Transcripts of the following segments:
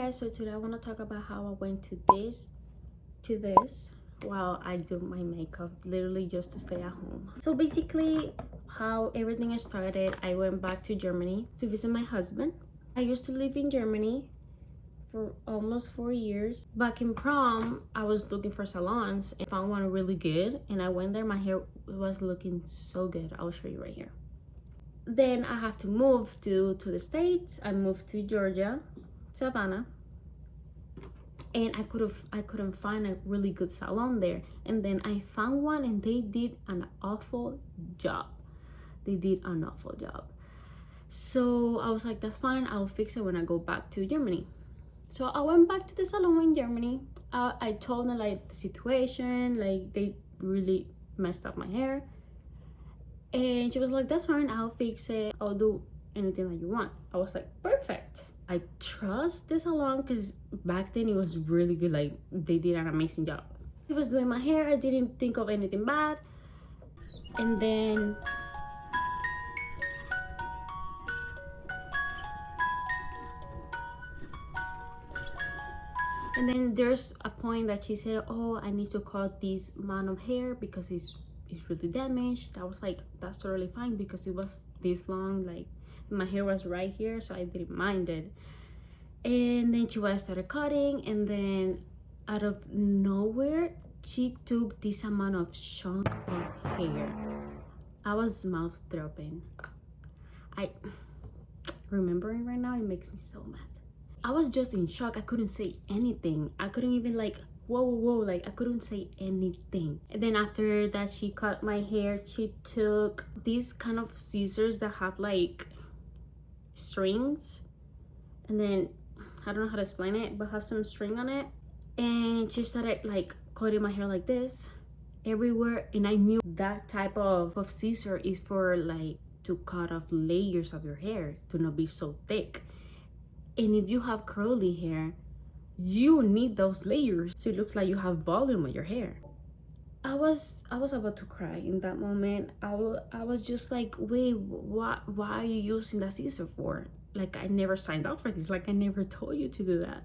guys, so today I want to talk about how I went to this while I do my makeup, literally just to stay at home. So basically how everything started, I went back to Germany to visit my husband. I used to live in Germany for almost 4 years. Back in prom, I was looking for salons and found one really good, and I went there. My hair was looking so good. I'll show you right here. Then I have to move to the States. I moved to Georgia, Savannah, and I couldn't find a really good salon there. And then I found one, and they did an awful job. So I was like, that's fine, I'll fix it when I go back to Germany. So I went back to the salon in Germany. I told them like the situation, like they really messed up my hair. And she was like, that's fine, I'll fix it. I'll do anything that you want. I was like, perfect. I trust the salon because back then it was really good. Like they did an amazing job. She was doing my hair. I didn't think of anything bad. And then there's a point that she said, oh, I need to cut this amount of hair because it's really damaged. I was like, that's totally fine because it was this long, like my hair was right here, so I didn't mind it. And then she started cutting, and then out of nowhere she took this amount of chunk of hair. I was mouth dropping. I remembering right now, it makes me so mad. I was just in shock. I couldn't say anything. I couldn't even like whoa, like I couldn't say anything. And then after that she cut my hair, she took these kind of scissors that have like strings, and then I don't know how to explain it, but have some string on it, and she started like cutting my hair like this everywhere. And I knew that type of scissor is for like to cut off layers of your hair to not be so thick. And if you have curly hair, you need those layers so it looks like you have volume on your hair. I was about to cry in that moment. I was just like, wait, why are you using that scissor for? Like, I never signed up for this. Like, I never told you to do that.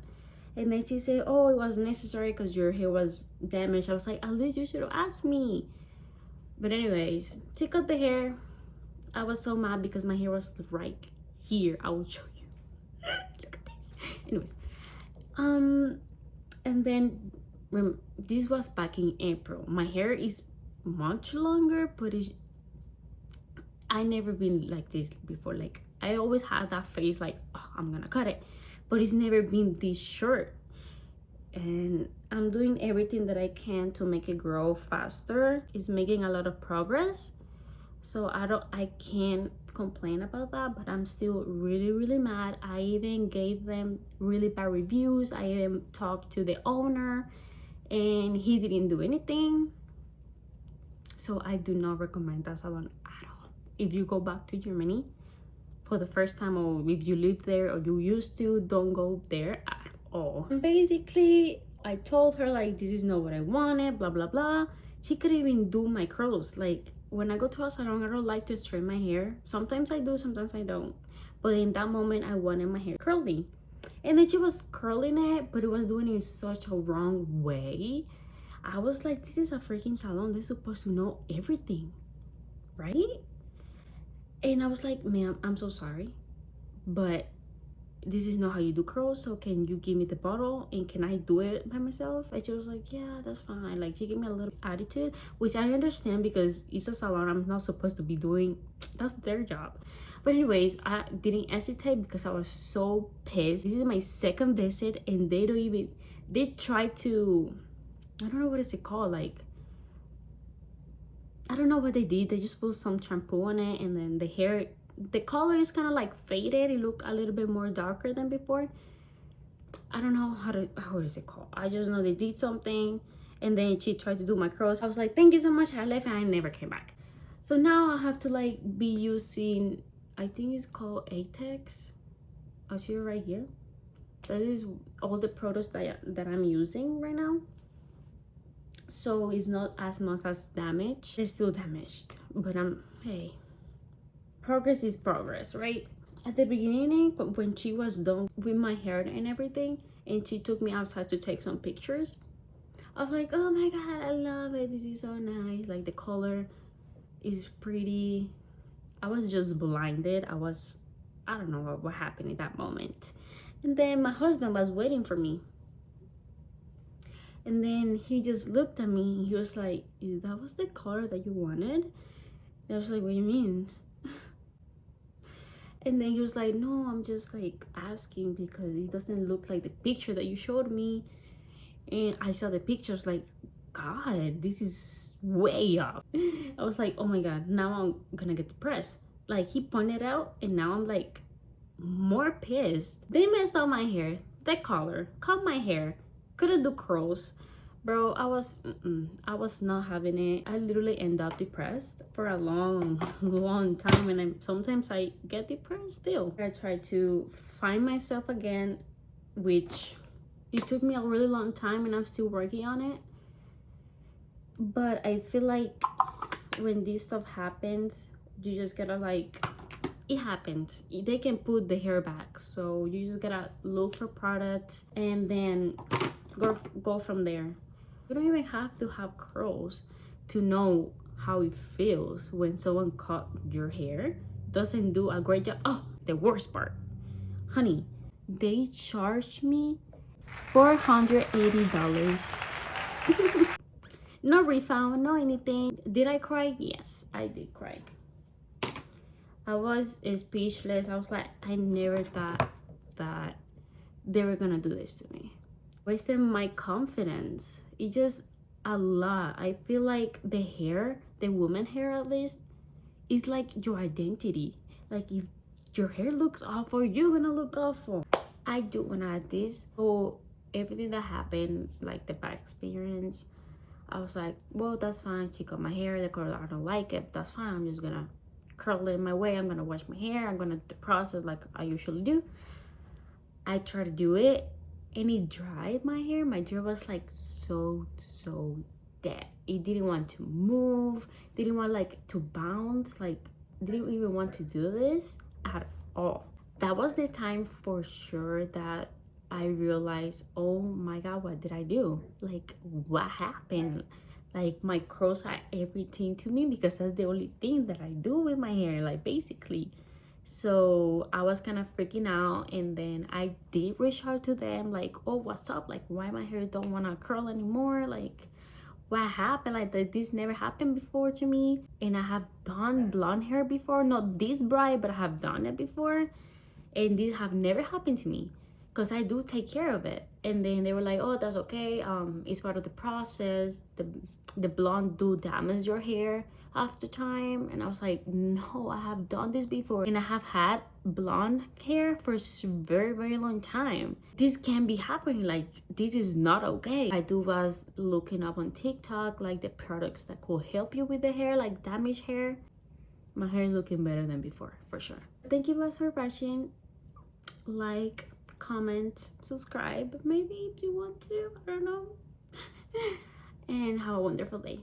And then she said, oh, it was necessary because your hair was damaged. I was like, at least you should have asked me. But anyways, she cut the hair. I was so mad because my hair was right here. I will show you. Look at this. Anyways, and then this was back in April. My hair is much longer, but I never been like this before. Like I always had that face like, oh, I'm gonna cut it, but it's never been this short. And I'm doing everything that I can to make it grow faster. It's making a lot of progress, so I can't complain about that, but I'm still really mad. I even gave them really bad reviews. I even talked to the owner and he didn't do anything. So I do not recommend that salon at all. If you go back to Germany for the first time, or if you live there or you used to, don't go there at all. And basically I told her like, this is not what I wanted, blah blah blah. She couldn't even do my curls. Like when I go to a salon, I don't like to straighten my hair. Sometimes I do, sometimes I don't. But in that moment, I wanted my hair curly. And then she was curling it, but it was doing it in such a wrong way. I was like, this is a freaking salon. They're supposed to know everything, right? And I was like, ma'am, I'm so sorry, but this is not how you do curls, so can you give me the bottle and can I do it by myself? And she was like, yeah, that's fine. Like she gave me a little attitude, which I understand because it's a salon. I'm not supposed to be doing, that's their job. But anyways, I didn't hesitate because I was so pissed. This is my second visit and they try to, I don't know what is it called, like I don't know what they did. They just put some shampoo on it, and then the color is kind of like faded. It looked a little bit more darker than before. I don't know how is it called. I just know they did something, and then she tried to do my curls. I was like, thank you so much. I left and I never came back. So now I have to like be using, I think it's called Atex. I'll show you right here. This is all the products that I'm using right now. So it's not as much as damaged. It's still damaged, but hey, progress is progress, right? At the beginning, when she was done with my hair and everything, and she took me outside to take some pictures. I was like, oh my god, I love it, this is so nice, like the color is pretty. I was just blinded. I don't know what happened in that moment. And then my husband was waiting for me, and then he just looked at me. He was like, that was the color that you wanted? And I was like, what do you mean? And then he was like, no, I'm just like asking because it doesn't look like the picture that you showed me. And I saw the pictures, like, god, this is way off. I was like, oh my god, now I'm gonna get depressed. Like, he pointed out, and now I'm like more pissed. They messed up my hair, the color, cut my hair, couldn't do curls. Bro, I was not having it. I literally end up depressed for a long time, and sometimes I get depressed still. I try to find myself again, which it took me a really long time, and I'm still working on it. But I feel like when this stuff happens, you just gotta, like, it happens. They can put the hair back, so you just gotta look for products and then go from there. You don't even have to have curls to know how it feels when someone cut your hair, doesn't do a great job. Oh, the worst part, honey, they charged me $480. No refund, no anything. Did I cry? Yes, I did cry. I was speechless. I was like, I never thought that they were gonna do this to me. Wasted my confidence. It just a lot. I feel like the hair, the woman hair at least, is like your identity. Like, if your hair looks awful, you're gonna look awful. I do wanna add this. So everything that happened, like the bad experience, I was like, well, that's fine. She cut my hair, the color, I don't like it, that's fine. I'm just gonna curl it my way. I'm gonna wash my hair. I'm gonna do the process like I usually do. I tried to do it, and it dried my hair. My hair was like so dead. It didn't want to move, didn't want like to bounce, like didn't even want to do this at all. That was the time for sure that I realized, oh my god, what did I do? Like, what happened? Like, my curls are everything to me because that's the only thing that I do with my hair, like, basically. So I was kind of freaking out, and then I did reach out to them, like, oh, what's up? Like, why my hair don't want to curl anymore? Like, what happened? Like, this never happened before to me. And I have done blonde hair before, not this bright, but I have done it before, and this have never happened to me because I do take care of it. And then they were like, oh, that's okay, it's part of the process. The blonde do damage your hair after time. And I was like, no, I have done this before, and I have had blonde hair for a very long time. This can't be happening. Like, this is not okay. I was looking up on TikTok, like, the products that could help you with the hair, like damaged hair. My hair is looking better than before, for sure. Thank you guys for watching. Like, comment, subscribe maybe if you want to, I don't know. And have a wonderful day.